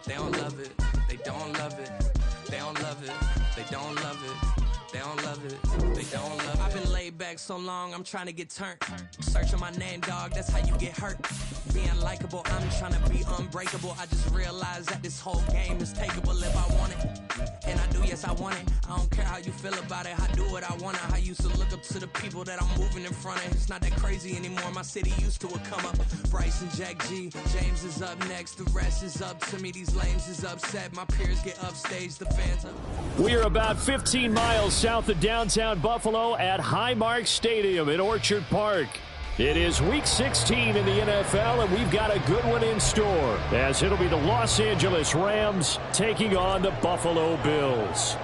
They don't love it. They don't love it. They don't love it. They don't love it. They don't love it. They don't love it. I've been laid back so long, I'm trying to get turned. Searching my name, dog, that's how you get hurt. Being likable, I'm trying to be unbreakable. I just realized that this whole game is takeable if I want it. And I do, yes, I want it. I don't care how you feel about it. I do what I want it. I used to look up to the people that I'm moving in front of. It's not that crazy anymore. My city used to a come up. Bryce and Jack G. James is up next. The rest is up to me. These lames is upset. My peers get upstage. The fans up. We are about 15 miles south of downtown Buffalo at Highmark Stadium in Orchard Park. It is Week 16 in the NFL, and we've got a good one in store, as it'll be the Los Angeles Rams taking on the Buffalo Bills.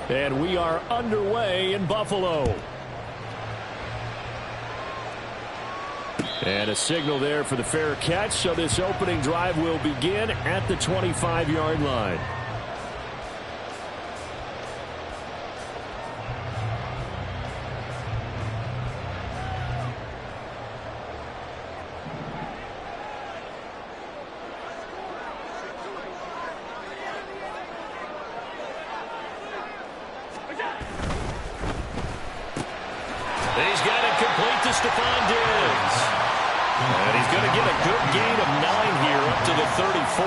And we are underway in Buffalo. And a signal there for the fair catch, so this opening drive will begin at the 25-yard line. And he's going to get a good gain of 9 here up to the 34.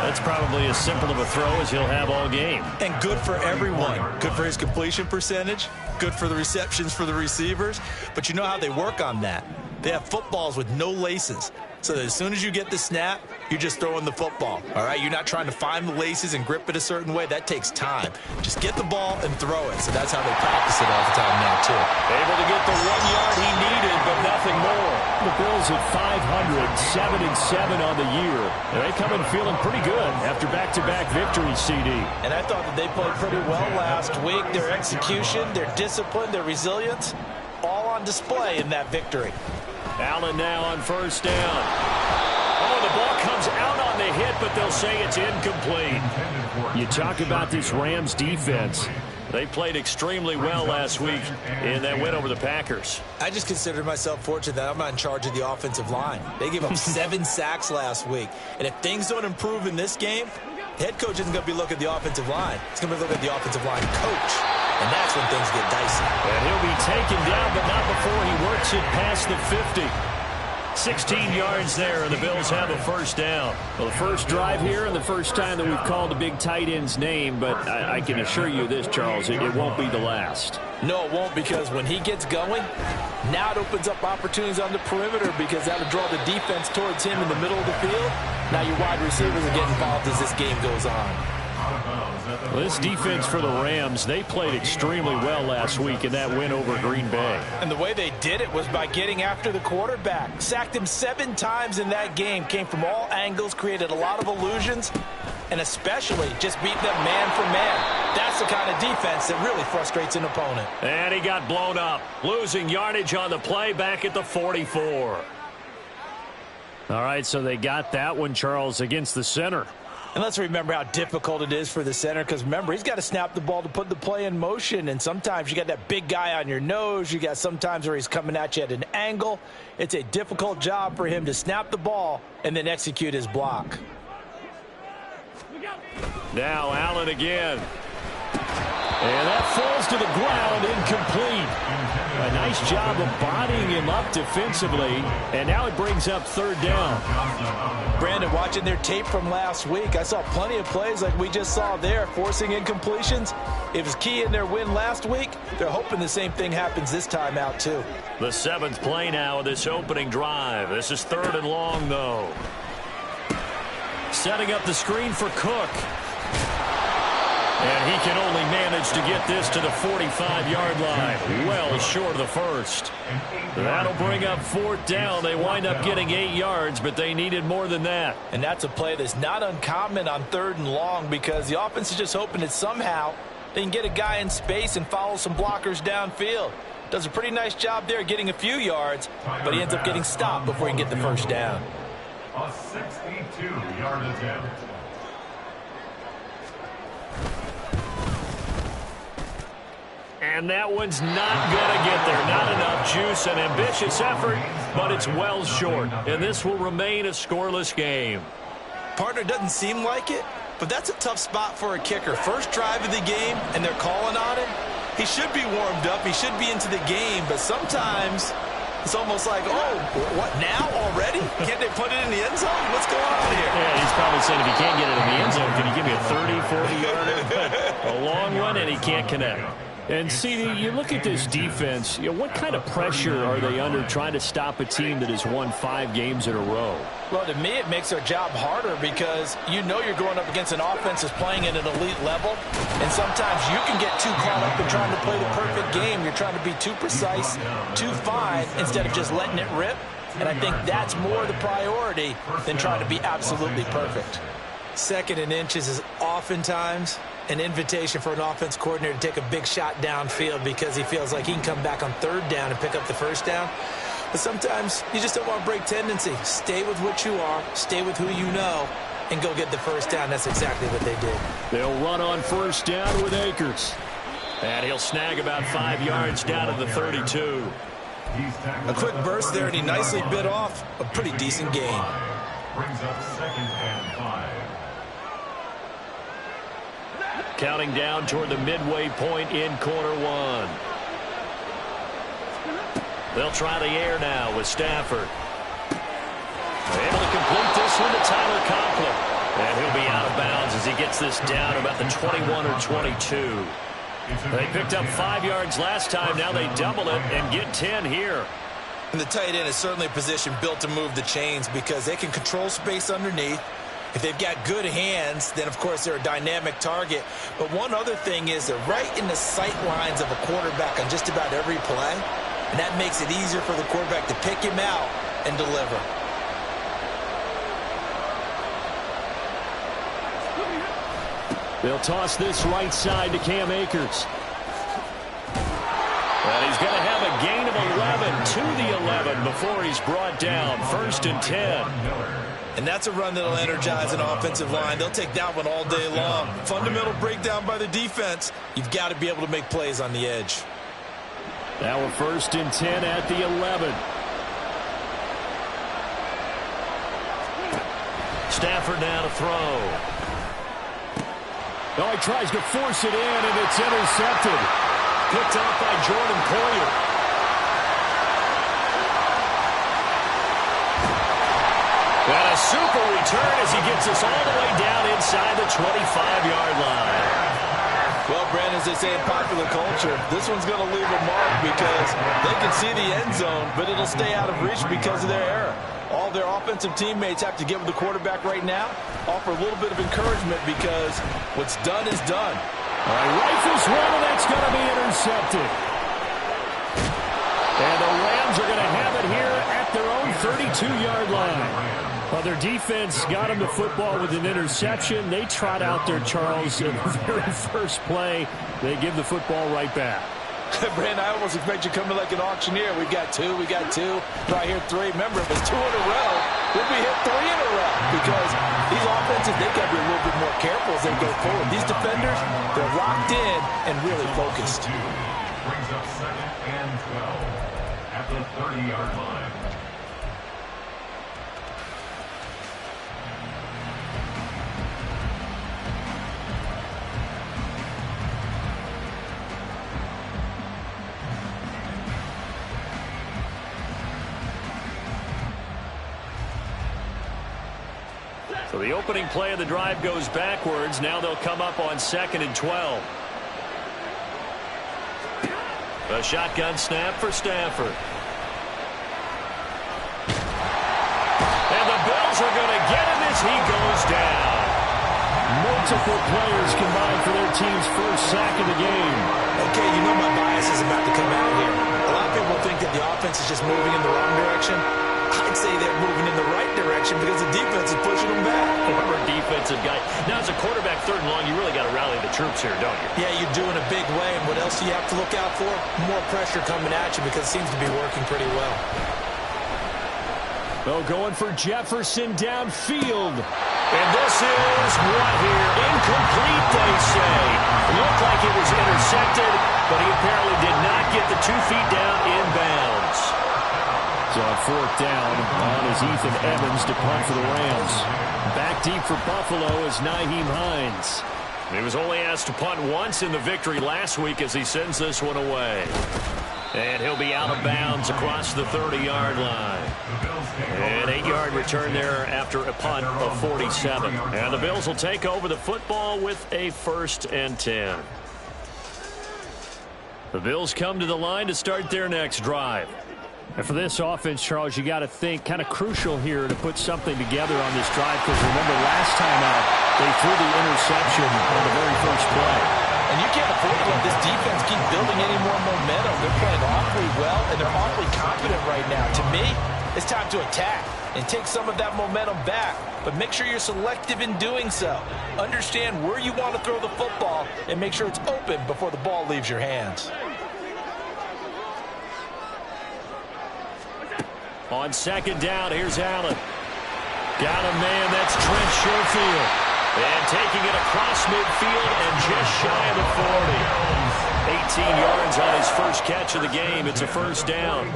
That's probably as simple of a throw as he'll have all game. And good for everyone. Good for his completion percentage. Good for the receptions for the receivers. But you know how they work on that. They have footballs with no laces. So that as soon as you get the snap, you're just throwing the football. All right, you're not trying to find the laces and grip it a certain way. That takes time. Just get the ball and throw it. So that's how they practice it all the time now, too. Able to get the 1 yard he needed, but nothing more. The Bills at 500, 7-7 on the year. And they come in feeling pretty good after back-to-back victories, CD. And I thought that they played pretty well last week. Their execution, their discipline, their resilience, all on display in that victory. Allen now on first down. Oh, the ball comes out on the hit, but they'll say it's incomplete. You talk about this Rams defense. They played extremely well last week in that win over the Packers. I just consider myself fortunate that I'm not in charge of the offensive line. They gave up 7 sacks last week. And if things don't improve in this game, the head coach isn't going to be looking at the offensive line. He's going to be looking at the offensive line coach. And that's when things get dicey. And he'll be taken down, but not before he works it past the 50. 16 yards there, and the Bills have a first down. Well, the first drive here and the first time that we've called a big tight end's name, but I can assure you this, Charles, it won't be the last. No, it won't, because when he gets going, now it opens up opportunities on the perimeter because that'll draw the defense towards him in the middle of the field. Now your wide receivers are getting involved as this game goes on. Well, this defense for the Rams, they played extremely well last week in that win over Green Bay. And the way they did it was by getting after the quarterback. Sacked him 7 times in that game. Came from all angles, created a lot of illusions, and especially just beat them man for man. That's the kind of defense that really frustrates an opponent. And he got blown up. Losing yardage on the play back at the 44. All right, so they got that one, Charles, against the center. And let's remember how difficult it is for the center, because remember, he's got to snap the ball to put the play in motion, and sometimes you got that big guy on your nose. You got sometimes where he's coming at you at an angle. It's a difficult job for him to snap the ball and then execute his block. Now Allen again. And that falls to the ground, incomplete. A nice job of bodying him up defensively, and now it brings up third down. Brandon, watching their tape from last week, I saw plenty of plays like we just saw there, forcing incompletions. It was key in their win last week. They're hoping the same thing happens this time out, too. The 7th play now of this opening drive. This is 3rd and long, though. Setting up the screen for Cook. And he can only manage to get this to the 45-yard line. Well short of the first. That'll bring up 4th down. They wind up getting 8 yards, but they needed more than that. And that's a play that's not uncommon on 3rd and long, because the offense is just hoping that somehow they can get a guy in space and follow some blockers downfield. Does a pretty nice job there getting a few yards, but he ends up getting stopped before he can get the first down. A 62-yard attempt. And that one's not going to get there. Not enough juice, an ambitious effort, but it's well short. And this will remain a scoreless game. Partner, doesn't seem like it, but that's a tough spot for a kicker. First drive of the game, and they're calling on him. He should be warmed up. He should be into the game, but sometimes it's almost like, oh, what, now already? Can't they put it in the end zone? What's going on here? Yeah, he's probably saying, if he can't get it in the end zone, can you give me a 30, 40-yarder? A long one, and he can't connect. And, CD, you look at this defense, what kind of pressure are they under trying to stop a team that has won 5 games in a row? Well, to me, it makes their job harder because you know you're going up against an offense that's playing at an elite level, and sometimes you can get too caught up in trying to play the perfect game. You're trying to be too precise, too fine, instead of just letting it rip, and I think that's more the priority than trying to be absolutely perfect. Second and inches is oftentimes an invitation for an offense coordinator to take a big shot downfield because he feels like he can come back on third down and pick up the first down. But sometimes you just don't want to break tendency. Stay with what you are, stay with who you know, and go get the first down. That's exactly what they did. They'll run on first down with Akers. And he'll snag about 5 yards down to the 32. A quick burst there, and he nicely bit off a pretty decent gain. Brings up 2nd and 5. Counting down toward the midway point in quarter one. They'll try the air now with Stafford. Able to complete this one to Tyler Conklin. And he'll be out of bounds as he gets this down about the 21 or 22. They picked up 5 yards last time. Now they double it and get 10 here. And the tight end is certainly a position built to move the chains because they can control space underneath. If they've got good hands, then, of course, they're a dynamic target. But one other thing is they're right in the sight lines of a quarterback on just about every play. And that makes it easier for the quarterback to pick him out and deliver. They'll toss this right side to Cam Akers. And he's going to have a gain of 11 to the 11 before he's brought down. 1st and 10. And that's a run that'll energize an offensive line. They'll take that one all day long. Fundamental breakdown by the defense. You've got to be able to make plays on the edge. Now a 1st and 10 at the 11. Stafford now to throw. Oh, he tries to force it in, and it's intercepted. Picked off by Jordan Poyer. And a super return as he gets us all the way down inside the 25-yard line. Well, Brandon, as they say in popular culture, this one's going to leave a mark because they can see the end zone, but it'll stay out of reach because of their error. All their offensive teammates have to get with the quarterback right now, offer a little bit of encouragement because what's done is done. All right, rifles one, and that's going to be intercepted. And the Rams are going to have it here at their own 32-yard line. Well, their defense got them the football with an interception. They trot out there, Charles, in the very first play. They give the football right back. Brandon, I almost expect you coming like an auctioneer. We got two. Right here, 3. Remember, if it's 2 in a row, we'll be hit 3 in a row because these offenses, they got to be a little bit more careful as they go forward. These defenders, they're locked in and really focused. Brings up 2nd and 12 at the 30-yard line. So the opening play of the drive goes backwards. Now they'll come up on 2nd and 12. A shotgun snap for Stafford. And the Bills are going to get him as he goes down. Multiple players combined for their team's first sack of the game. Okay, you know my bias is about to come out here. A lot of people think that the offense is just moving in the wrong direction. I'd say they're moving in the right direction because the defense is pushing them back. Former defensive guy. Now, as a quarterback, 3rd and long, you really got to rally the troops here, don't you? Yeah, you're doing a big way. And what else do you have to look out for? More pressure coming at you because it seems to be working pretty well. Oh, going for Jefferson downfield. And this is what here? Incomplete, they say. Looked like it was intercepted, but he apparently did not get the 2 feet down inbounds. So on 4th down, on is Ethan Evans to punt for the Rams. Back deep for Buffalo is Nyheim Hines. He was only asked to punt once in the victory last week as he sends this one away. And he'll be out of bounds across the 30-yard line. An 8-yard return there after a punt of 47. And the Bills will take over the football with a 1st and 10. The Bills come to the line to start their next drive. And for this offense, Charles, you got to think kind of crucial here to put something together on this drive, because remember last time out they threw the interception on the very first play. And you can't afford to let this defense keep building any more momentum. They're playing awfully well, and they're awfully confident right now. To me, it's time to attack and take some of that momentum back. But make sure you're selective in doing so. Understand where you want to throw the football and make sure it's open before the ball leaves your hands. On 2nd down, here's Allen. Got a man, that's Trent Sherfield. And taking it across midfield and just shy of the 40. 18 yards on his first catch of the game. It's a 1st down.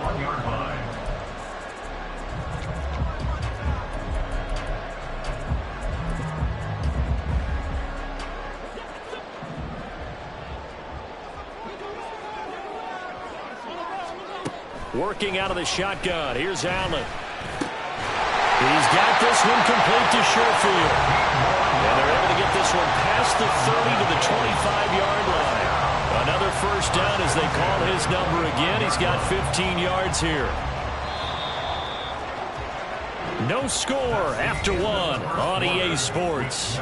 Working out of the shotgun. Here's Allen. He's got this one complete to Sherfield. And they're able to get this one past the 30 to the 25-yard line. Another 1st down as they call his number again. He's got 15 yards here. No score after 1 on EA Sports.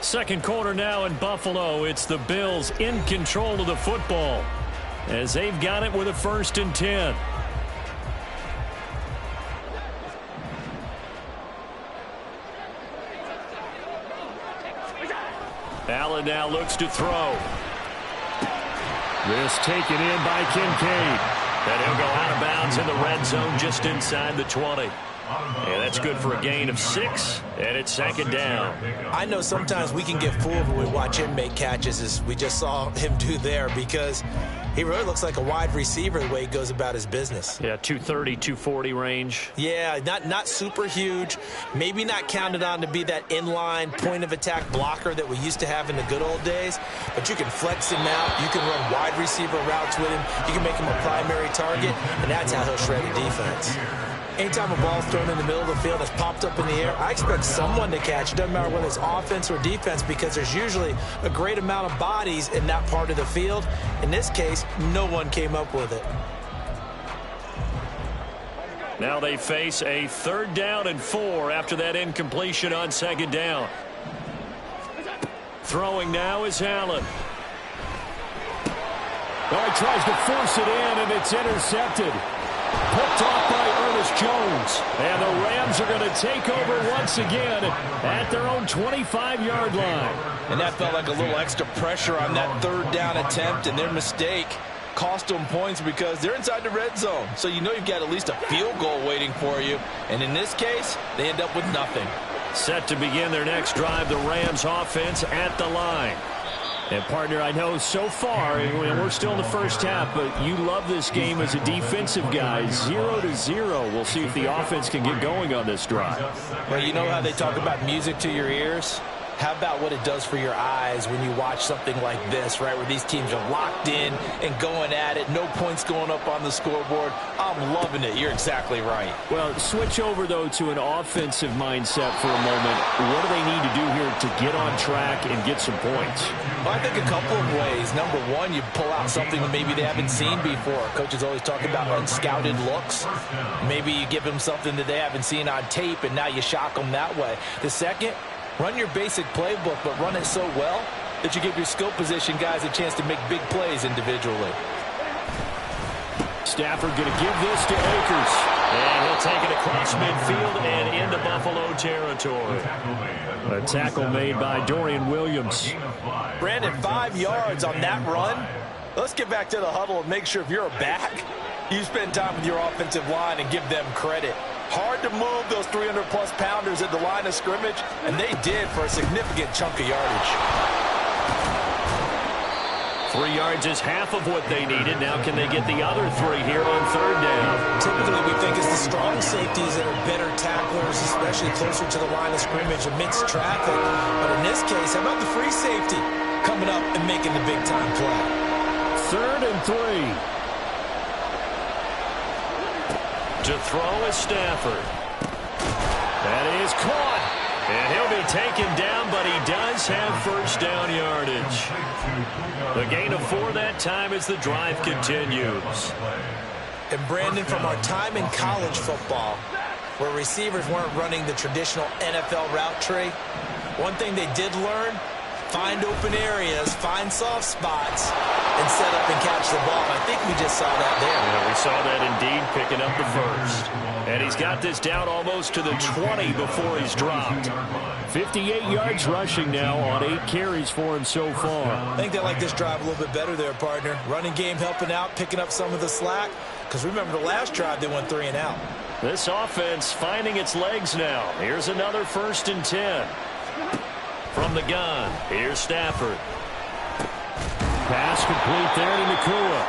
2nd quarter now in Buffalo. It's the Bills in control of the football as they've got it with a 1st and 10. Allen now looks to throw. This taken in by Kincaid. And he'll go out of bounds in the red zone just inside the 20. And that's good for a gain of 6, and it's 2nd down. I know sometimes we can get fooled when we watch him make catches, as we just saw him do there, because he really looks like a wide receiver the way he goes about his business. Yeah, 230, 240 range. Yeah, not super huge. Maybe not counted on to be that inline point-of-attack blocker that we used to have in the good old days, but you can flex him out. You can run wide receiver routes with him. You can make him a primary target, and that's how he'll shred the defense. Anytime a ball's thrown in the middle of the field that's popped up in the air, I expect someone to catch. It doesn't matter whether it's offense or defense, because there's usually a great amount of bodies in that part of the field. In this case, no one came up with it. Now they face a 3rd down and 4 after that incompletion on 2nd down. Throwing now is Allen. Oh, he tries to force it in, and it's intercepted. Picked off by Ernest Jones. And the Rams are going to take over once again at their own 25-yard line. And that felt like a little extra pressure on that 3rd down attempt, and their mistake cost them points because they're inside the red zone. So you know you've got at least a field goal waiting for you. And in this case, they end up with nothing. Set to begin their next drive, the Rams offense at the line. And, partner, I know so far, we're still in the first half, but you love this game as a defensive guy. 0-0. We'll see if the offense can get going on this drive. Well, you know how they talk about music to your ears? How about what it does for your eyes when you watch something like this, right, where these teams are locked in and going at it, no points going up on the scoreboard? I'm loving it. You're exactly right. Well, switch over, though, to an offensive mindset for a moment. What do they need to do here to get on track and get some points? Well, I think a couple of ways. Number one, you pull out something that maybe they haven't seen before. Coaches always talk about unscouted looks. Maybe you give them something that they haven't seen on tape, and now you shock them that way. The second, run your basic playbook, but run it so well that you give your skill position guys a chance to make big plays individually. Stafford going to give this to Akers. And he'll take it across midfield and into Buffalo territory. A tackle made by Dorian Williams. Brandon, 5 yards on that run. Let's get back to the huddle and make sure if you're a back, You spend time with your offensive line and give them credit. Hard to move those 300-plus pounders at the line of scrimmage, and they did for a significant chunk of yardage. 3 yards is half of what they needed. Now can they get the other 3 here on third down? Typically, we think it's the strong safeties that are better tacklers, especially closer to the line of scrimmage amidst traffic. But in this case, how about the free safety coming up and making the big-time play? 3rd and 3. To throw is Stafford. That is caught. And he'll be taken down, but he does have first down yardage. The gain of 4 that time as the drive continues. And Brandon, from our time in college football, where receivers weren't running the traditional NFL route tree, one thing they did learn, find open areas, find soft spots, and set up and catch the ball. I think we just saw that there. Yeah, we saw that indeed, picking up the first. And he's got this down almost to the 20 before he's dropped. 58 yards rushing now on 8 carries for him so far. I think they like this drive a little bit better there, partner. Running game helping out, picking up some of the slack. Because remember the last drive, they went 3 and out. This offense finding its legs now. Here's another 1st and 10. From the gun, here's Stafford. Pass complete there to Nakua.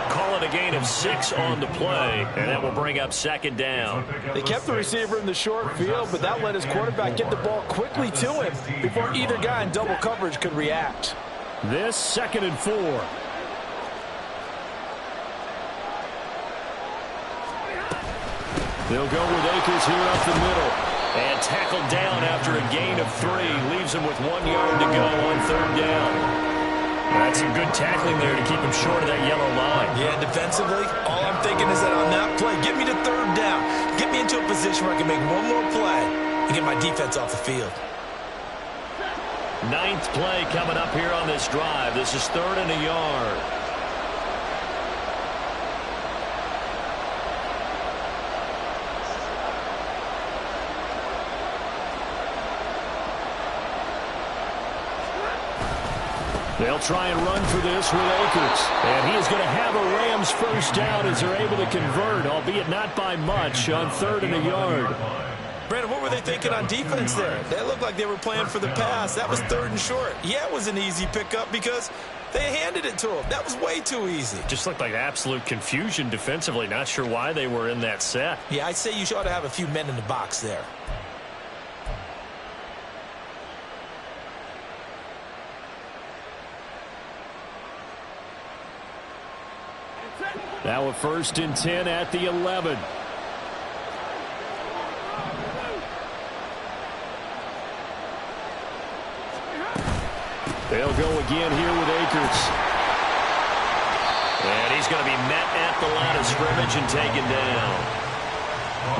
Call it a gain of 6 on the play, and that will bring up 2nd down. They kept the receiver in the short field, but that let his quarterback get the ball quickly to him before either guy in double coverage could react. This 2nd and 4. They'll go with Akers here up the middle. And tackled down after a gain of 3. Leaves him with 1 yard to go on 3rd down. That's some good tackling there to keep him short of that yellow line. Yeah, defensively, all I'm thinking is that on that play, get me to 3rd down. Get me into a position where I can make one more play and get my defense off the field. 9th play coming up here on this drive. This is 3rd and a yard. They'll try and run for this with Akers. And he is going to have a Rams first down as they're able to convert, albeit not by much, on 3rd and a yard. Brandon, what were they thinking on defense there? They looked like they were playing for the pass. That was 3rd and short. Yeah, it was an easy pickup because they handed it to him. That was way too easy. Just looked like absolute confusion defensively. Not sure why they were in that set. Yeah, I'd say you ought to have a few men in the box there. Now a 1st and 10 at the 11. They'll go again here with Akers. And he's going to be met at the line of scrimmage and taken down.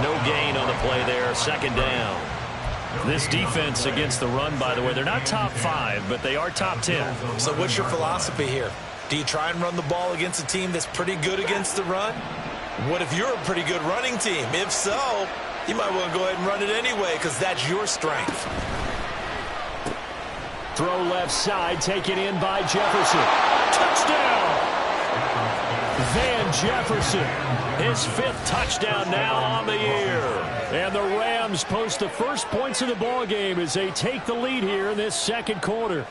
No gain on the play there, 2nd down. This defense against the run, by the way, they're not top 5, but they are top 10. So what's your philosophy here? Do you try and run the ball against a team that's pretty good against the run? What if you're a pretty good running team? If so, you might want to go ahead and run it anyway because that's your strength. Throw left side, taken in by Jefferson. Touchdown! Van Jefferson, his 5th touchdown now on the year. And the Rams post the first points of the ball game as they take the lead here in this 2nd quarter.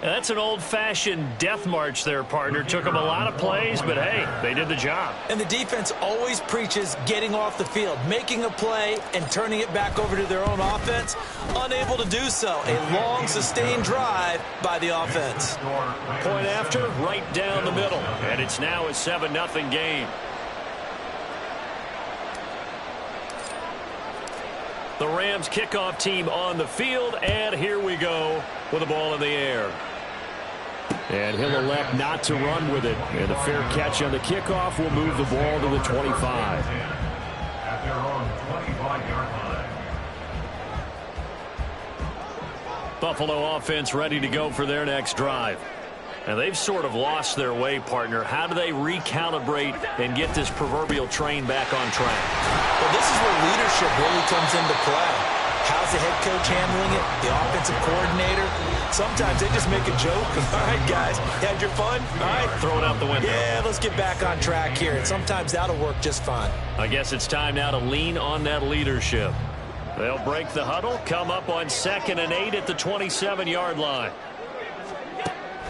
That's an old-fashioned death march there, partner. Took them a lot of plays, but, hey, they did the job. And the defense always preaches getting off the field, making a play, and turning it back over to their own offense. Unable to do so. A long, sustained drive by the offense. Point after, right down the middle. And it's now a 7-0 game. The Rams kickoff team on the field, and here we go with the ball in the air. And he'll elect not to run with it. And a fair catch on the kickoff will move the ball to the 25. At their own 25-yard line. Buffalo offense ready to go for their next drive. And they've sort of lost their way, partner. How do they recalibrate and get this proverbial train back on track? Well, this is where leadership really comes into play. How's the head coach handling it? The offensive coordinator? Sometimes they just make a joke. All right, guys, you had your fun? All right. Throw it out the window. Yeah, let's get back on track here. And sometimes that'll work just fine. I guess it's time now to lean on that leadership. They'll break the huddle, come up on 2nd and 8 at the 27-yard line.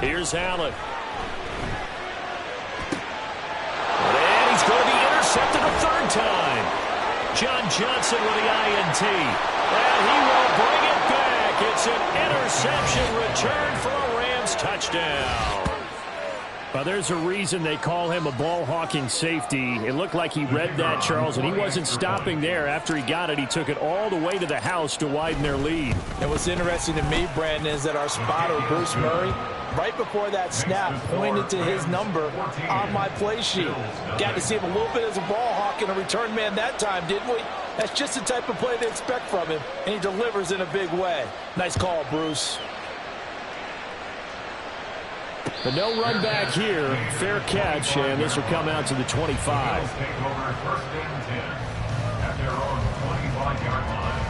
Here's Allen. And he's going to be intercepted a 3rd time. John Johnson with the INT. And he will bring it back. It's an interception return for a Rams touchdown. Well, there's a reason they call him a ball-hawking safety. It looked like he read that, Charles, and he wasn't stopping there. After he got it, he took it all the way to the house to widen their lead. And what's interesting to me, Brandon, is that our spotter, Bruce Murray, right before that snap, pointed to his number on my play sheet. Got to see him a little bit as a ball hawk and a return man that time, didn't we? That's just the type of play they expect from him, and he delivers in a big way. Nice call, Bruce. But no run back here. Fair catch, and this will come out to the 25. Take over 1st and 10 at their own 25-yard line.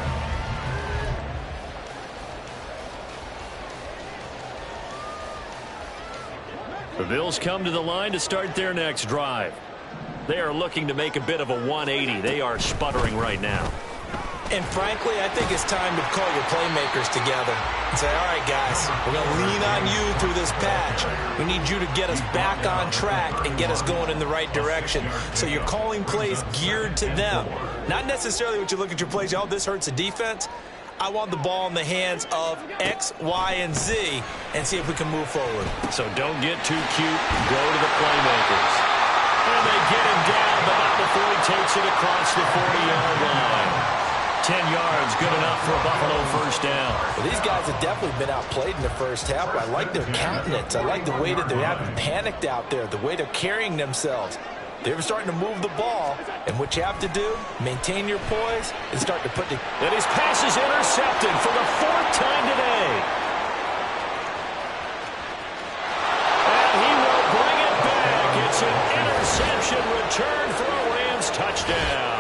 The Bills come to the line to start their next drive. They are looking to make a bit of a 180. They are sputtering right now. And frankly, I think it's time to call your playmakers together and say, all right, guys, we're going to lean on you through this patch. We need you to get us back on track and get us going in the right direction. So you're calling plays geared to them. Not necessarily what you look at your plays, oh, this hurts the defense. I want the ball in the hands of X, Y, and Z and see if we can move forward. So don't get too cute. Go to the playmakers. And they get him down, but not before he takes it across the 40-yard line. 10 yards, good enough for a Buffalo 1st down. Well, these guys have definitely been outplayed in the first half. I like their countenance. I like the way that they haven't panicked out there, the way they're carrying themselves. They're starting to move the ball, and what you have to do, maintain your poise and start to put the... And his pass is intercepted for the 4th time today. And he will bring it back. It's an interception return for a Rams touchdown.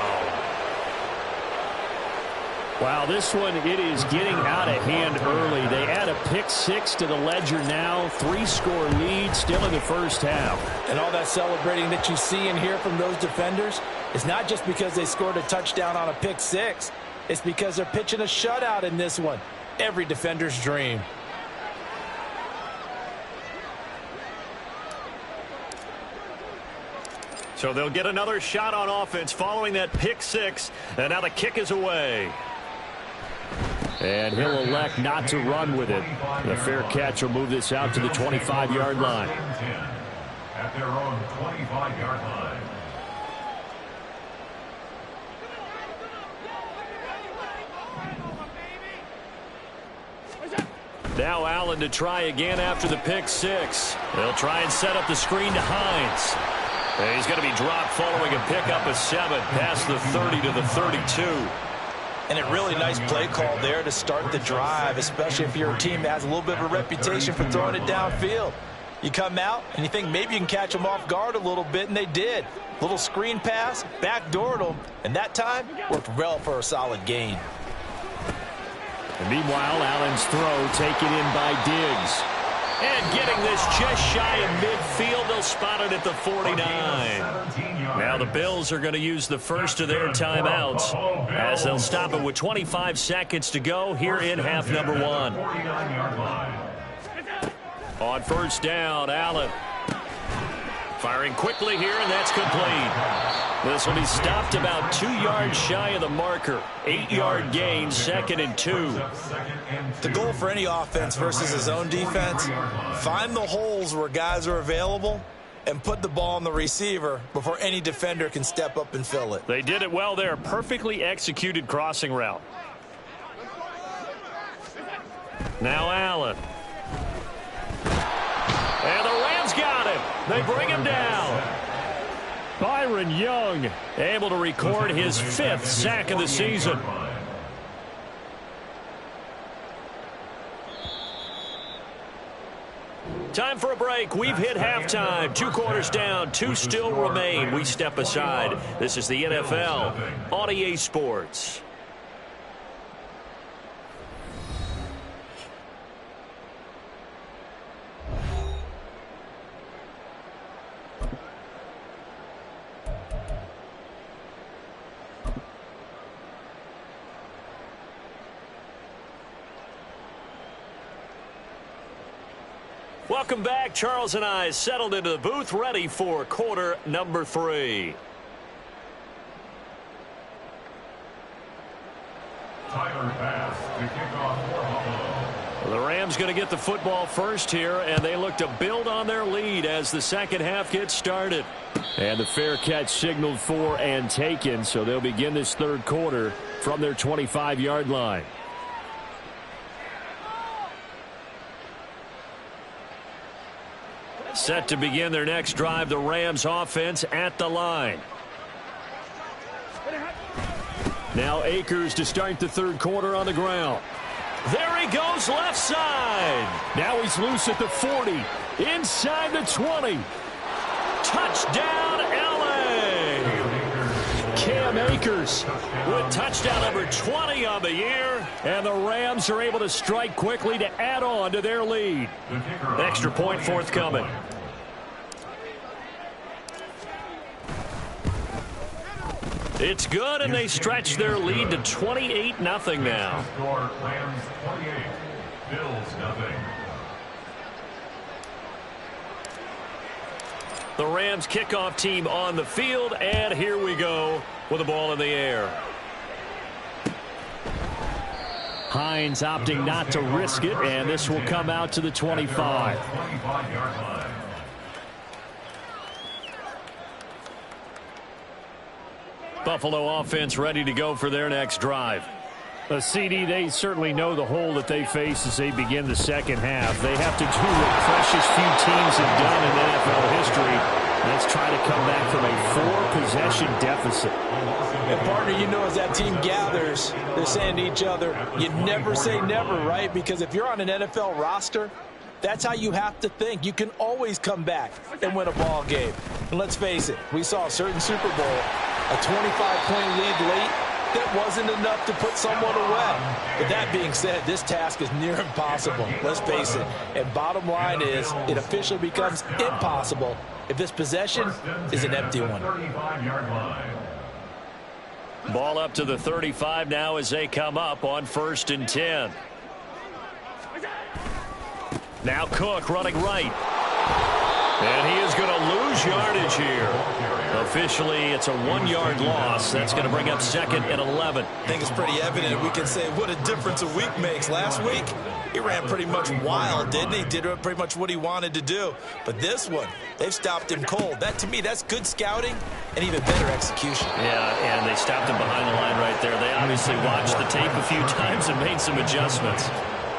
Wow, this one, it is getting out of hand early. They add a pick 6 to the ledger now. 3-score lead still in the first half. And all that celebrating that you see and hear from those defenders is not just because they scored a touchdown on a pick 6. It's because they're pitching a shutout in this one. Every defender's dream. So they'll get another shot on offense following that pick 6. And now the kick is away. And he'll elect not to run with it. The fair catch will move this out to the 25-yard line. At their own 25-yard line. Now Allen to try again after the pick 6. They'll try and set up the screen to Hines. And he's going to be dropped following a pickup of 7 past the 30 to the 32. And a really nice play call there to start the drive, especially if you're a team that has a little bit of a reputation for throwing it downfield. You come out and you think maybe you can catch them off guard a little bit, and they did. Little screen pass, backdoored them, and that time worked well for a solid gain. And meanwhile, Allen's throw taken in by Diggs. And getting this just shy of midfield, they'll spot it at the 49. Now the Bills are going to use the first of their timeouts as they'll stop it with 25 seconds to go here in half number 1. On 1st down, Allen firing quickly here, and that's complete. This will be stopped about 2 yards shy of the marker. 8-yard gain, 2nd and 2. The goal for any offense versus his own defense, find the holes where guys are available and put the ball on the receiver before any defender can step up and fill it. They did it well there. Perfectly executed crossing route. Now Allen. And the Rams got him. They bring him down. Byron Young able to record his 5th sack of the season. Time for a break. We've hit halftime. 2 quarters down. 2 still remain. We step aside. This is the NFL on EA Sports. Welcome back. Charles and I settled into the booth, ready for quarter number 3. Tyler Bass to kick off for Buffalo. The Rams going to get the football first here, and they look to build on their lead as the second half gets started. And the fair catch signaled for and taken, so they'll begin this third quarter from their 25-yard line. Set to begin their next drive, the Rams offense at the line. Now Akers to start the third quarter on the ground. There he goes left side. Now he's loose at the 40. Inside the 20. Touchdown, L.A. Cam Akers with touchdown number 20 on the year. And the Rams are able to strike quickly to add on to their lead. Extra point forthcoming. It's good, and they stretch their lead to 28-0 now. Score Rams 28, Bills 0. The Rams kickoff team on the field, and here we go with the ball in the air. Hines opting not to risk it, and this will come out to the 25. 25-yard line. Buffalo offense ready to go for their next drive. CD, they certainly know the hole that they face as they begin the second half. They have to do what precious few teams have done in NFL history. Let's try to come back from a 4-possession deficit. And partner, you know, as that team gathers, they're saying to each other, you never say never, right? Because if you're on an NFL roster, that's how you have to think. You can always come back and win a ball game. And let's face it, we saw a certain Super Bowl, a 25-point lead late, that wasn't enough to put someone away. But that being said, this task is near impossible. Let's face it. And bottom line is, it officially becomes impossible if this possession is an empty one. 35-yard line. Ball up to the 35 now as they come up on 1st and 10. Now Cook running right. And he is going to lose yardage here. Officially, it's a 1-yard loss. That's going to bring up 2nd and 11. I think it's pretty evident. We can say what a difference a week makes. Last week, he ran pretty much wild, didn't he? Did pretty much what he wanted to do. But this one, they've stopped him cold. That, to me, that's good scouting and even better execution. Yeah, and they stopped him behind the line right there. They obviously watched the tape a few times and made some adjustments.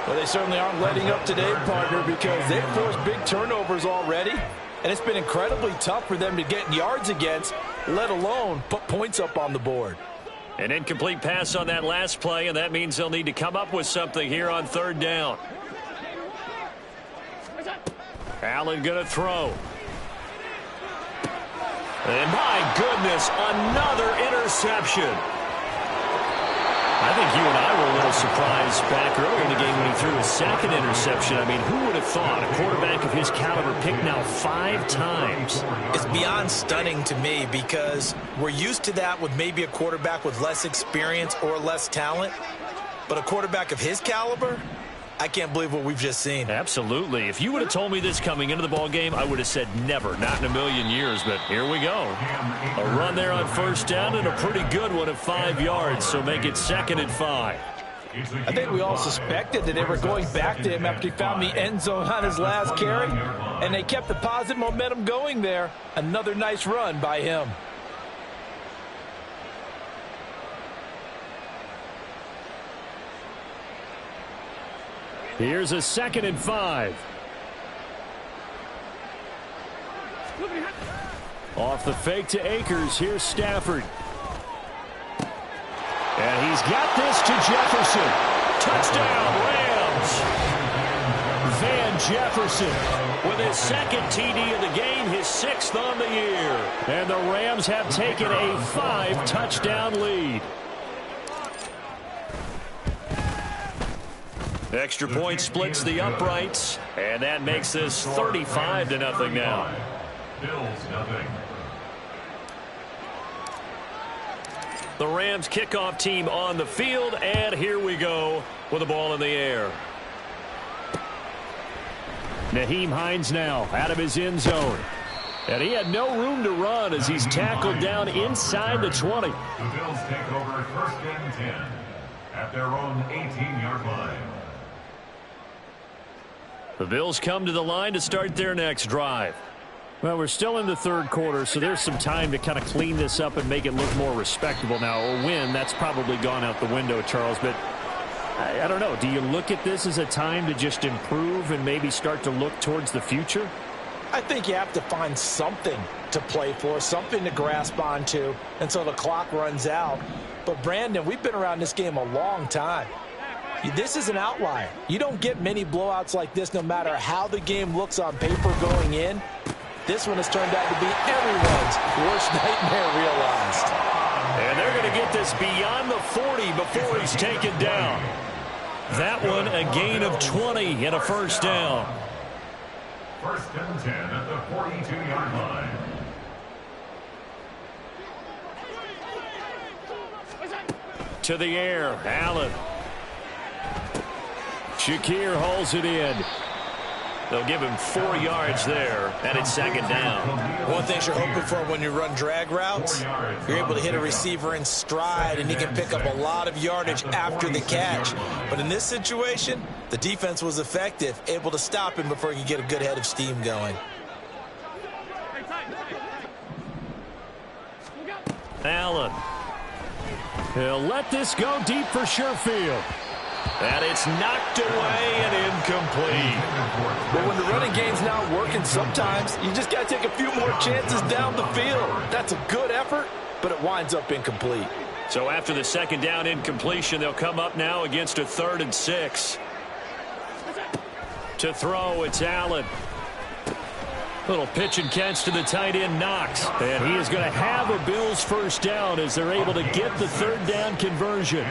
Well, they certainly aren't letting up today, partner, because they've forced big turnovers already. And it's been incredibly tough for them to get yards against, let alone put points up on the board. An incomplete pass on that last play, and that means they'll need to come up with something here on 3rd down. Allen going to throw. And my goodness, another interception. I think you and I were a little surprised back earlier in the game when he threw his 2nd interception. I mean, who would have thought a quarterback of his caliber picked now 5 times? It's beyond stunning to me because we're used to that with maybe a quarterback with less experience or less talent. But a quarterback of his caliber, I can't believe what we've just seen. Absolutely. If you would have told me this coming into the ball game, I would have said never, not in a million years. But here we go. A run there on 1st down and a pretty good one at 5 yards, so make it 2nd and 5. I think we all suspected that they were going back to him after he found the end zone on his last carry, and they kept the positive momentum going there. Another nice run by him. Here's a 2nd and 5. Off the fake to Akers. Here's Stafford. And he's got this to Jefferson. Touchdown, Rams. Van Jefferson with his 2nd TD of the game, his 6th on the year. And the Rams have taken a 5-touchdown lead. Extra point splits the uprights, and that makes this 35-0 now. Bills 0. The Rams kickoff team on the field, and here we go with the ball in the air. Nyheim Hines now out of his end zone. And he had no room to run as he's tackled down inside the 20. The Bills take over 1st and 10 at their own 18-yard line. The Bills come to the line to start their next drive. Well, we're still in the third quarter, so there's some time to kind of clean this up and make it look more respectable. Now, a win, that's probably gone out the window, Charles, but I don't know. Do you look at this as a time to just improve and maybe start to look towards the future? I think you have to find something to play for, something to grasp onto until the clock runs out. But, Brandon, we've been around this game a long time. This is an outlier. You don't get many blowouts like this no matter how the game looks on paper going in. This one has turned out to be everyone's worst nightmare realized. And they're going to get this beyond the 40 before he's taken down. That one a gain of 20 and a first down. 1st and 10 at the 42-yard line. To the air, Allen. Shakir holds it in. They'll give him 4 yards there, and it's 2nd down. One thing you're hoping for when you run drag routes, you're able to hit a receiver in stride, and he can pick up a lot of yardage after the catch. But in this situation, the defense was effective, able to stop him before he could get a good head of steam going. Allen. He'll let this go deep for Sherfield. And it's knocked away and incomplete. But when the running game's not working, sometimes you just got to take a few more chances down the field. That's a good effort, but it winds up incomplete. So after the 2nd down incompletion, they'll come up now against a 3rd and 6. To throw, it's Allen. Little pitch and catch to the tight end, Knox. And he is going to have a Bills first down as they're able to get the 3rd down conversion.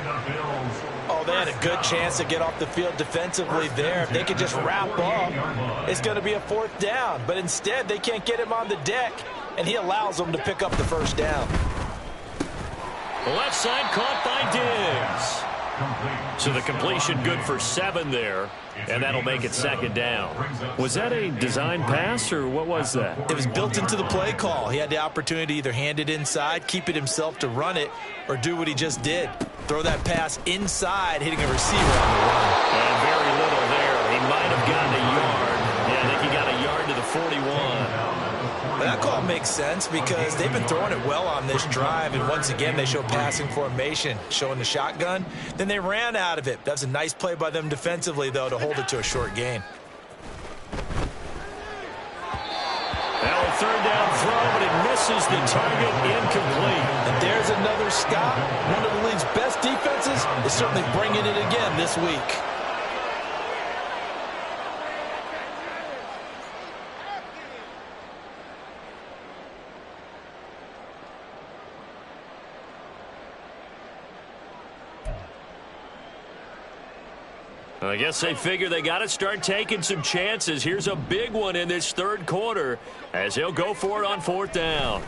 Oh, they had a good chance to get off the field defensively there. If they could just wrap up, it's going to be a 4th down. But instead, they can't get him on the deck, and he allows them to pick up the first down. Left side caught by Diggs. So the completion good for 7 there, and that'll make it 2nd down. Was that a design pass, or what was that? It was built into the play call. He had the opportunity to either hand it inside, keep it himself to run it, or do what he just did. Throw that pass inside, hitting a receiver on the run. And very little there. He might have gotten a yard. Yeah, I think he got a yard to the 41. But that call makes sense because they've been throwing it well on this drive, and once again they show passing formation, showing the shotgun. Then they ran out of it. That's a nice play by them defensively, though, to hold it to a short gain. Now a 3rd down throw, but it misses the target, incomplete. And there's another stop. One of the league's best defenses is certainly bringing it again this week. I guess they figure they got to start taking some chances. Here's a big one in this 3rd quarter as he'll go for it on 4th down.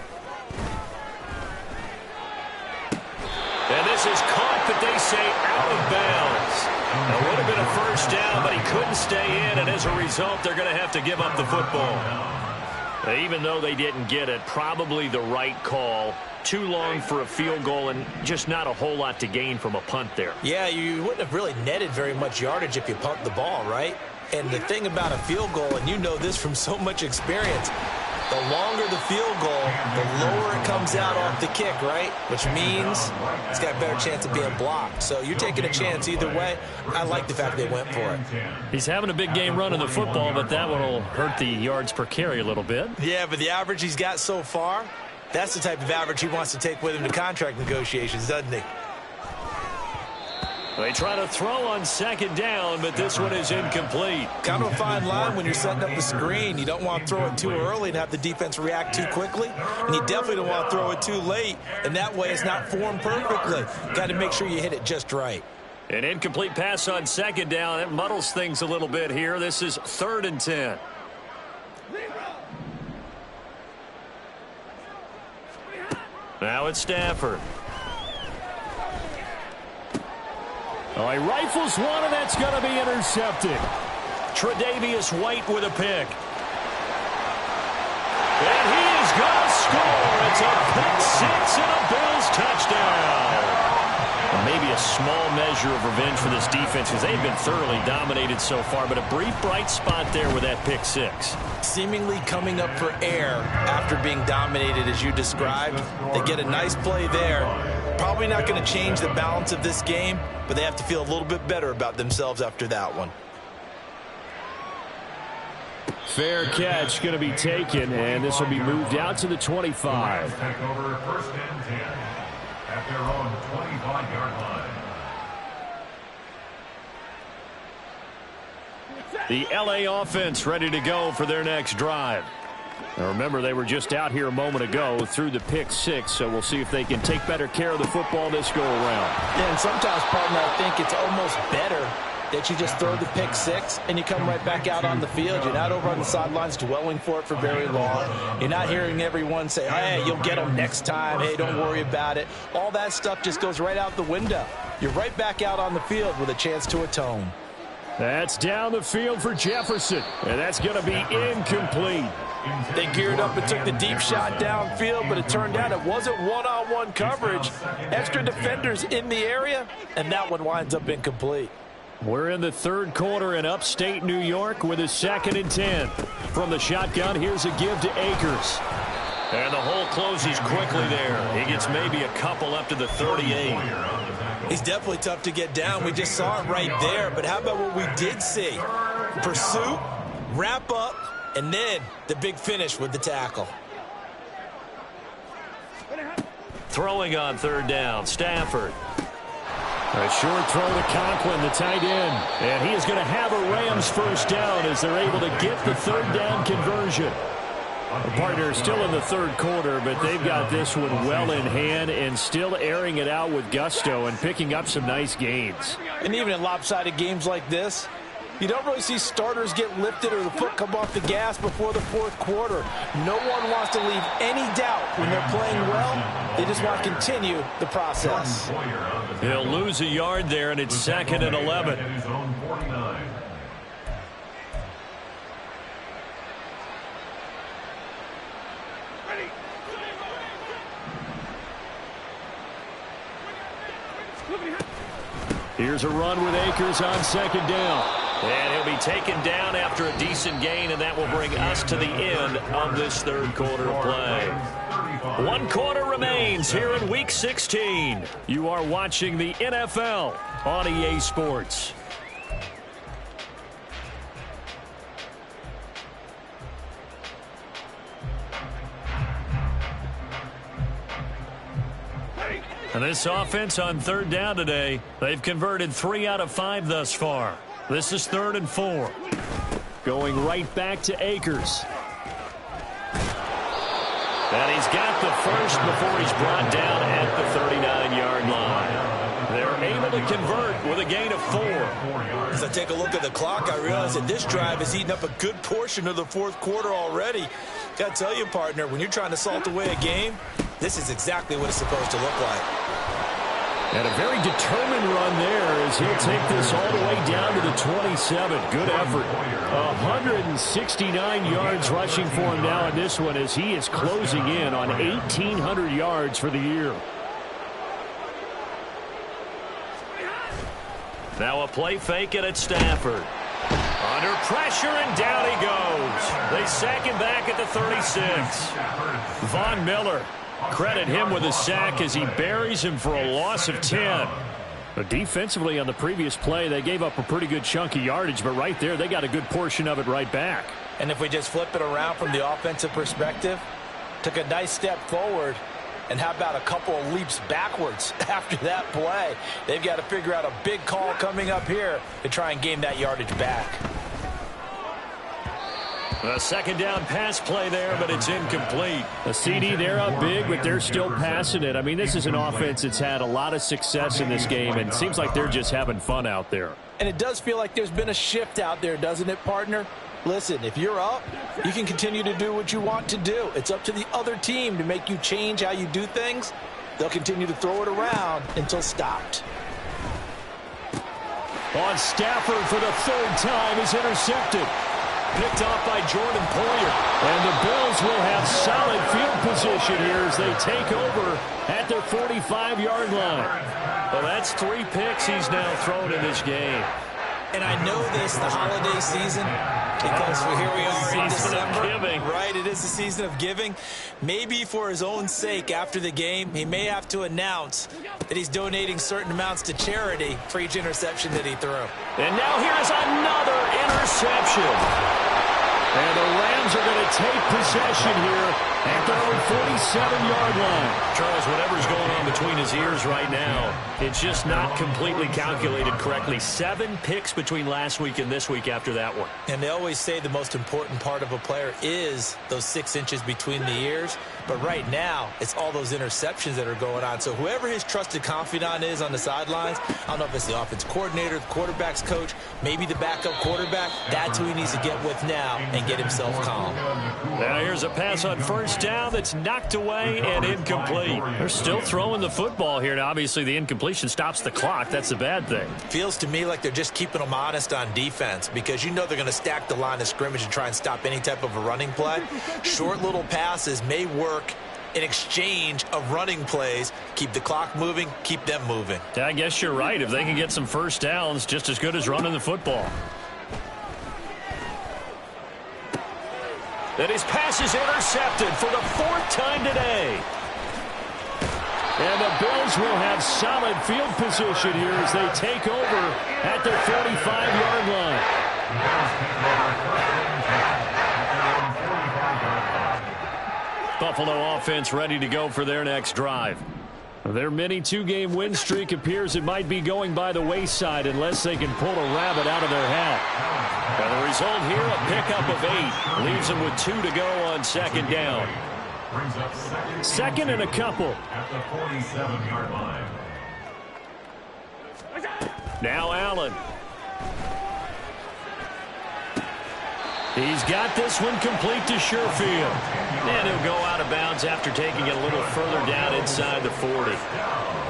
And this is caught, but they say out of bounds. It would have been a first down, but he couldn't stay in, and as a result, they're going to have to give up the football. Even though they didn't get it, probably the right call. Too long for a field goal and just not a whole lot to gain from a punt there. Yeah, you wouldn't have really netted very much yardage if you pumped the ball, right? And the thing about a field goal, and you know this from so much experience, the longer the field goal, the lower it comes out off the kick, right? Which means it's got a better chance of being blocked. So you're taking a chance either way. I like the fact they went for it. He's having a big game running the football, but that one will hurt the yards per carry a little bit. Yeah, but the average he's got so far, that's the type of average he wants to take with him to contract negotiations, doesn't he? They try to throw on 2nd down, but this one is incomplete. Kind of a fine line when you're setting up the screen. You don't want to throw it too early and have the defense react too quickly. And you definitely don't want to throw it too late. And that way it's not formed perfectly. Got to make sure you hit it just right. An incomplete pass on 2nd down. That muddles things a little bit here. This is 3rd and 10. Now it's Stafford. Oh, he rifles one, and that's going to be intercepted. Tre'Davious White with a pick. And he is going to score. It's a pick six and a Bills touchdown. And maybe a small measure of revenge for this defense because they've been thoroughly dominated so far, but a brief bright spot there with that pick six. Seemingly coming up for air after being dominated as you described. They get a nice play there. Probably not going to change the balance of this game, but they have to feel a little bit better about themselves after that one. Fair catch going to be taken, and this will be moved out to the 25. Take over first and 10 at their own 25-yard line. The LA offense ready to go for their next drive. Now remember, they were just out here a moment ago through the pick six, so we'll see if they can take better care of the football this go around. Yeah, and sometimes, partner, I think it's almost better that you just throw the pick six and you come right back out on the field. You're not over on the sidelines dwelling for it for very long. You're not hearing everyone say, hey, you'll get them next time. Hey, don't worry about it. All that stuff just goes right out the window. You're right back out on the field with a chance to atone. That's down the field for Jefferson, and that's going to be incomplete. They geared up and took the deep shot downfield, but it turned out it wasn't one-on-one coverage. Extra defenders in the area, and that one winds up incomplete. We're in the third quarter in upstate New York with a 2nd and 10. From the shotgun, here's a give to Akers. And the hole closes quickly there. He gets maybe a couple up to the 38. He's definitely tough to get down. We just saw it right there. But how about what we did see? Pursuit, wrap up, and then the big finish with the tackle. Throwing on third down, Stafford. A short throw to Conklin, the tight end. And he is going to have a Rams first down as they're able to get the third down conversion. The partner is still in the third quarter, but they've got this one well in hand and still airing it out with gusto and picking up some nice gains. And even in lopsided games like this, you don't really see starters get lifted or the foot come off the gas before the fourth quarter. No one wants to leave any doubt when they're playing well. They just want to continue the process. He'll lose a yard there, and it's 2nd and 11. Here's a run with Akers on 2nd down. And he'll be taken down after a decent gain, and that will bring us to the end of this third quarter of play. 1 quarter remains here in Week 16. You are watching the NFL on EA Sports. And this offense on third down today, they've converted 3 out of 5 thus far. This is 3rd and 4. Going right back to Akers. And he's got the first before he's brought down at the 39-yard line. They're able to convert with a gain of 4. As I take a look at the clock, I realize that this drive has eaten up a good portion of the fourth quarter already. Got to tell you, partner, when you're trying to salt away a game, this is exactly what it's supposed to look like. And a very determined run there as he'll take this all the way down to the 27. Good effort. 169 yards rushing for him now in this one as he is closing in on 1,800 yards for the year. Now a play fake it at Stafford. Under pressure, and down he goes. They sack him back at the 36. Von Miller. Credit him with a sack as he buries him for a loss of 10. But defensively on the previous play, they gave up a pretty good chunk of yardage, but right there, they got a good portion of it right back. And if we just flip it around from the offensive perspective, took a nice step forward, and how about a couple of leaps backwards after that play? They've got to figure out a big call coming up here to try and gain that yardage back. A second down pass play there, but it's incomplete. A CD, they're up big, but they're still passing it. I mean, this is an offense that's had a lot of success in this game, and it seems like they're just having fun out there. And it does feel like there's been a shift out there, doesn't it, partner? Listen, if you're up, you can continue to do what you want to do. It's up to the other team to make you change how you do things. They'll continue to throw it around until stopped. on Stafford for the third time is intercepted. Picked off by Jordan Poyer. And the Bills will have solid field position here as they take over at their 45-yard line. Well, that's 3 picks he's now thrown in this game. And I know this, the holiday season, because here we are in December. Right, it is the season of giving. Maybe for his own sake after the game, he may have to announce that he's donating certain amounts to charity for each interception that he threw. And now here's another interception. And the Rams are going to take possession here at their own 47-yard line. Charles, whatever's going on between his ears right now, it's just not completely calculated correctly. 7 picks between last week and this week after that one. And they always say the most important part of a player is those 6 inches between the ears. But right now, it's all those interceptions that are going on. So whoever his trusted confidant is on the sidelines, I don't know if it's the offense coordinator, the quarterback's coach, maybe the backup quarterback, that's who he needs to get with now and get himself calm. Now here's a pass on first down that's knocked away and incomplete. They're still throwing the football here. Now, obviously, the incompletion stops the clock. That's the bad thing. Feels to me like they're just keeping them honest on defense because you know they're going to stack the line of scrimmage and try and stop any type of a running play. Short little passes may work in exchange of running plays. Keep the clock moving, keep them moving. Yeah, I guess you're right. If they can get some first downs, just as good as running the football. And his pass is intercepted for the 4th time today. And the Bills will have solid field position here as they take over at their 45-yard line. Buffalo offense ready to go for their next drive. Their mini 2-game win streak appears it might be going by the wayside unless they can pull a rabbit out of their hat. And the result here, a pickup of 8. Leaves them with 2 to go on second down. Second and a couple. At the 47-yard line. Now Allen. He's got this one complete to Sherfield. And he'll go out of bounds after taking it a little further down inside the 40.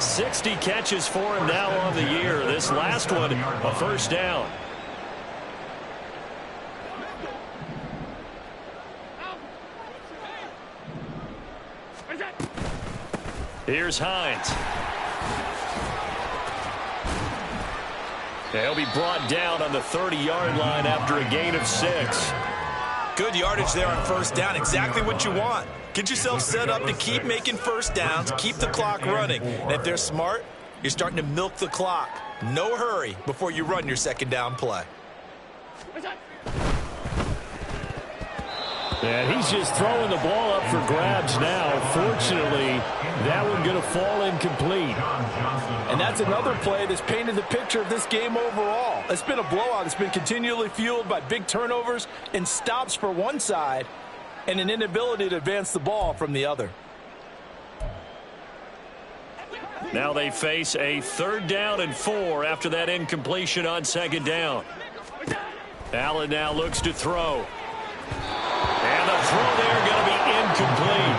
60 catches for him now on the year. This last one, a first down. Here's Hines. He'll be brought down on the 30-yard line after a gain of 6. Good yardage there on first down. Exactly what you want. Get yourself set up to keep making first downs, keep the clock running. And if they're smart, you're starting to milk the clock. No hurry before you run your second down play. And he's just throwing the ball up for grabs now. Fortunately, that one going to fall incomplete. And that's another play that's painted the picture of this game overall. It's been a blowout. It's been continually fueled by big turnovers and stops for one side and an inability to advance the ball from the other. Now they face a 3rd down and 4 after that incompletion on second down. Allen now looks to throw. And the throw there going to be incomplete.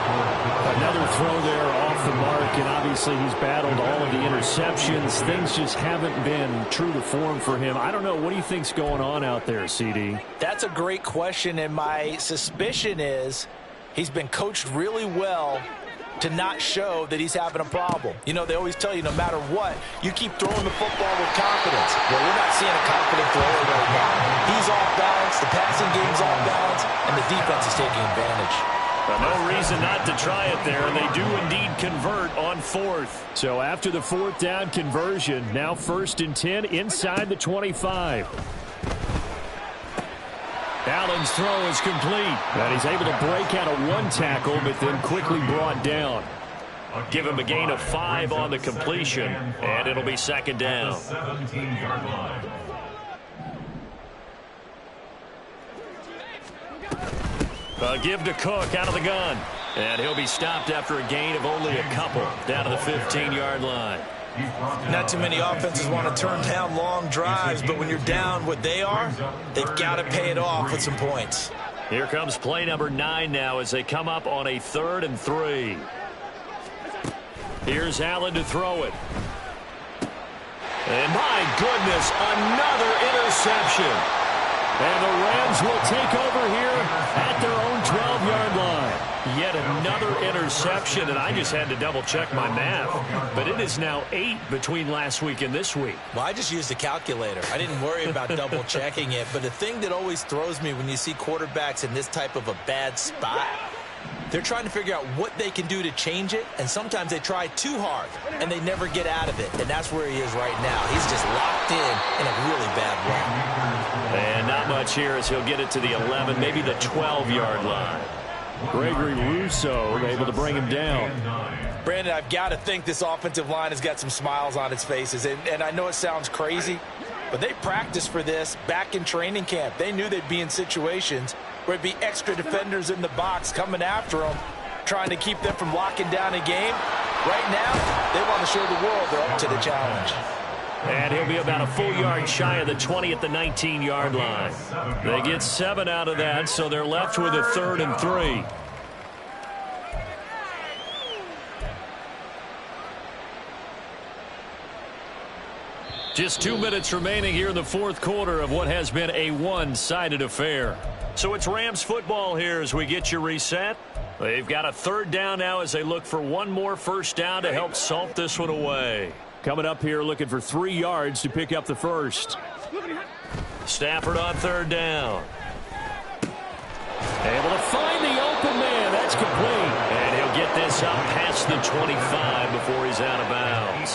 Another throw there off the mark, and obviously he's battled all of the interceptions. Things just haven't been true to form for him. I don't know. What do you think's going on out there, CD? That's a great question, and my suspicion is he's been coached really well to not show that he's having a problem. You know, they always tell you no matter what, you keep throwing the football with confidence. Well, we're not seeing a confident thrower right now. He's off balance, the passing game's off balance, and the defense is taking advantage. But no reason not to try it there, and they do indeed convert on 4th. So after the 4th down conversion, now 1st and 10 inside the 25. Allen's throw is complete. And he's able to break out of 1 tackle, but then quickly brought down. Give him a gain of 5 on the completion, and it'll be second down. 17-yard line. Give to Cook out of the gun. And he'll be stopped after a gain of only a couple down to the 15-yard line. Not too many offenses want to turn down long drives, but when you're down what they are, they've got to pay it off with some points. Here comes play number 9 now as they come up on a 3rd and 3. Here's Allen to throw it. And my goodness, another interception. And the Rams will take over here at their own 12-yard line. Yet another interception, and I just had to double-check my math. But it is now 8 between last week and this week. Well, I just used a calculator. I didn't worry about double-checking it. But the thing that always throws me when you see quarterbacks in this type of a bad spot, they're trying to figure out what they can do to change it, and sometimes they try too hard, and they never get out of it. And that's where he is right now. He's just locked in a really bad way. And not much here as he'll get it to the 11, maybe the 12-yard line. Gregory Rousseau able to bring him down. Brandon, I've got to think this offensive line has got some smiles on its faces. And I know it sounds crazy, but they practiced for this back in training camp. They knew they'd be in situations where it'd be extra defenders in the box coming after them, trying to keep them from locking down a game. Right now, they want to show the world they're up to the challenge. And he'll be about a full yard shy of the 20 at the 19-yard line. They get 7 out of that, so they're left with a 3rd and 3. Just 2 minutes remaining here in the fourth quarter of what has been a one-sided affair. So it's Rams football here as we get you reset. They've got a 3rd down now as they look for one more first down to help salt this one away. Coming up here looking for 3 yards to pick up the first. Stafford on 3rd down. Able to find the open man. That's complete. And he'll get this up past the 25 before he's out of bounds.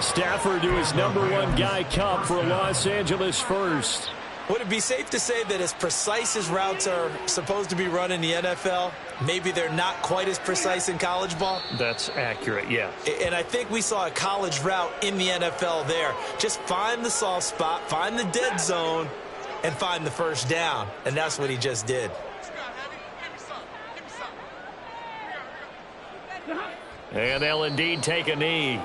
Stafford to his #1 guy Cup for a Los Angeles first. Would it be safe to say that as precise as routes are supposed to be run in the NFL, maybe they're not quite as precise in college ball? That's accurate, yeah. And I think we saw a college route in the NFL there. Just find the soft spot, find the dead zone, and find the first down. And that's what he just did. And they'll indeed take a knee.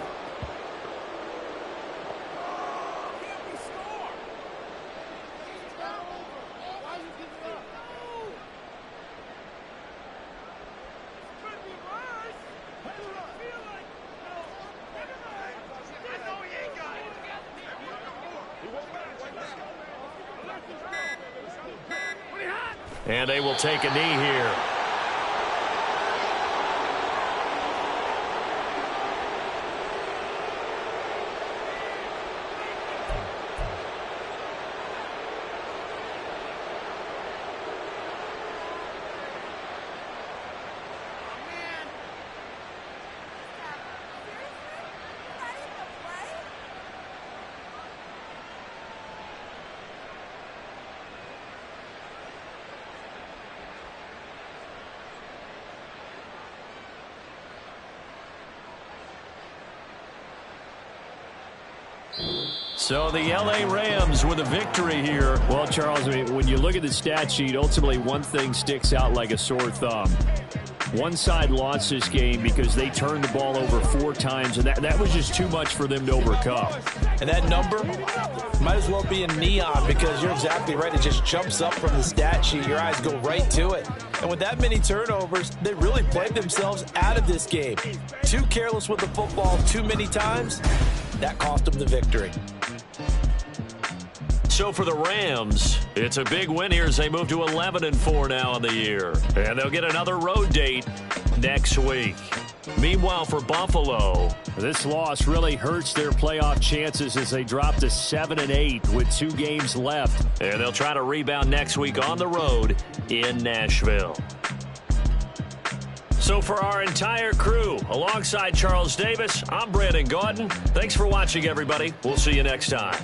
And they will take a knee here. So the L.A. Rams with a victory here. Well, Charles, I mean, when you look at the stat sheet, ultimately one thing sticks out like a sore thumb. One side lost this game because they turned the ball over 4 times, and that was just too much for them to overcome. And that number might as well be in neon because you're exactly right. It just jumps up from the stat sheet. Your eyes go right to it. And with that many turnovers, they really played themselves out of this game. Too careless with the football too many times. That cost them the victory. So for the Rams, it's a big win here as they move to 11-4 now on the year. And they'll get another road date next week. Meanwhile, for Buffalo, this loss really hurts their playoff chances as they drop to 7-8 with 2 games left. And they'll try to rebound next week on the road in Nashville. So for our entire crew, alongside Charles Davis, I'm Brandon Gaudin. Thanks for watching, everybody. We'll see you next time.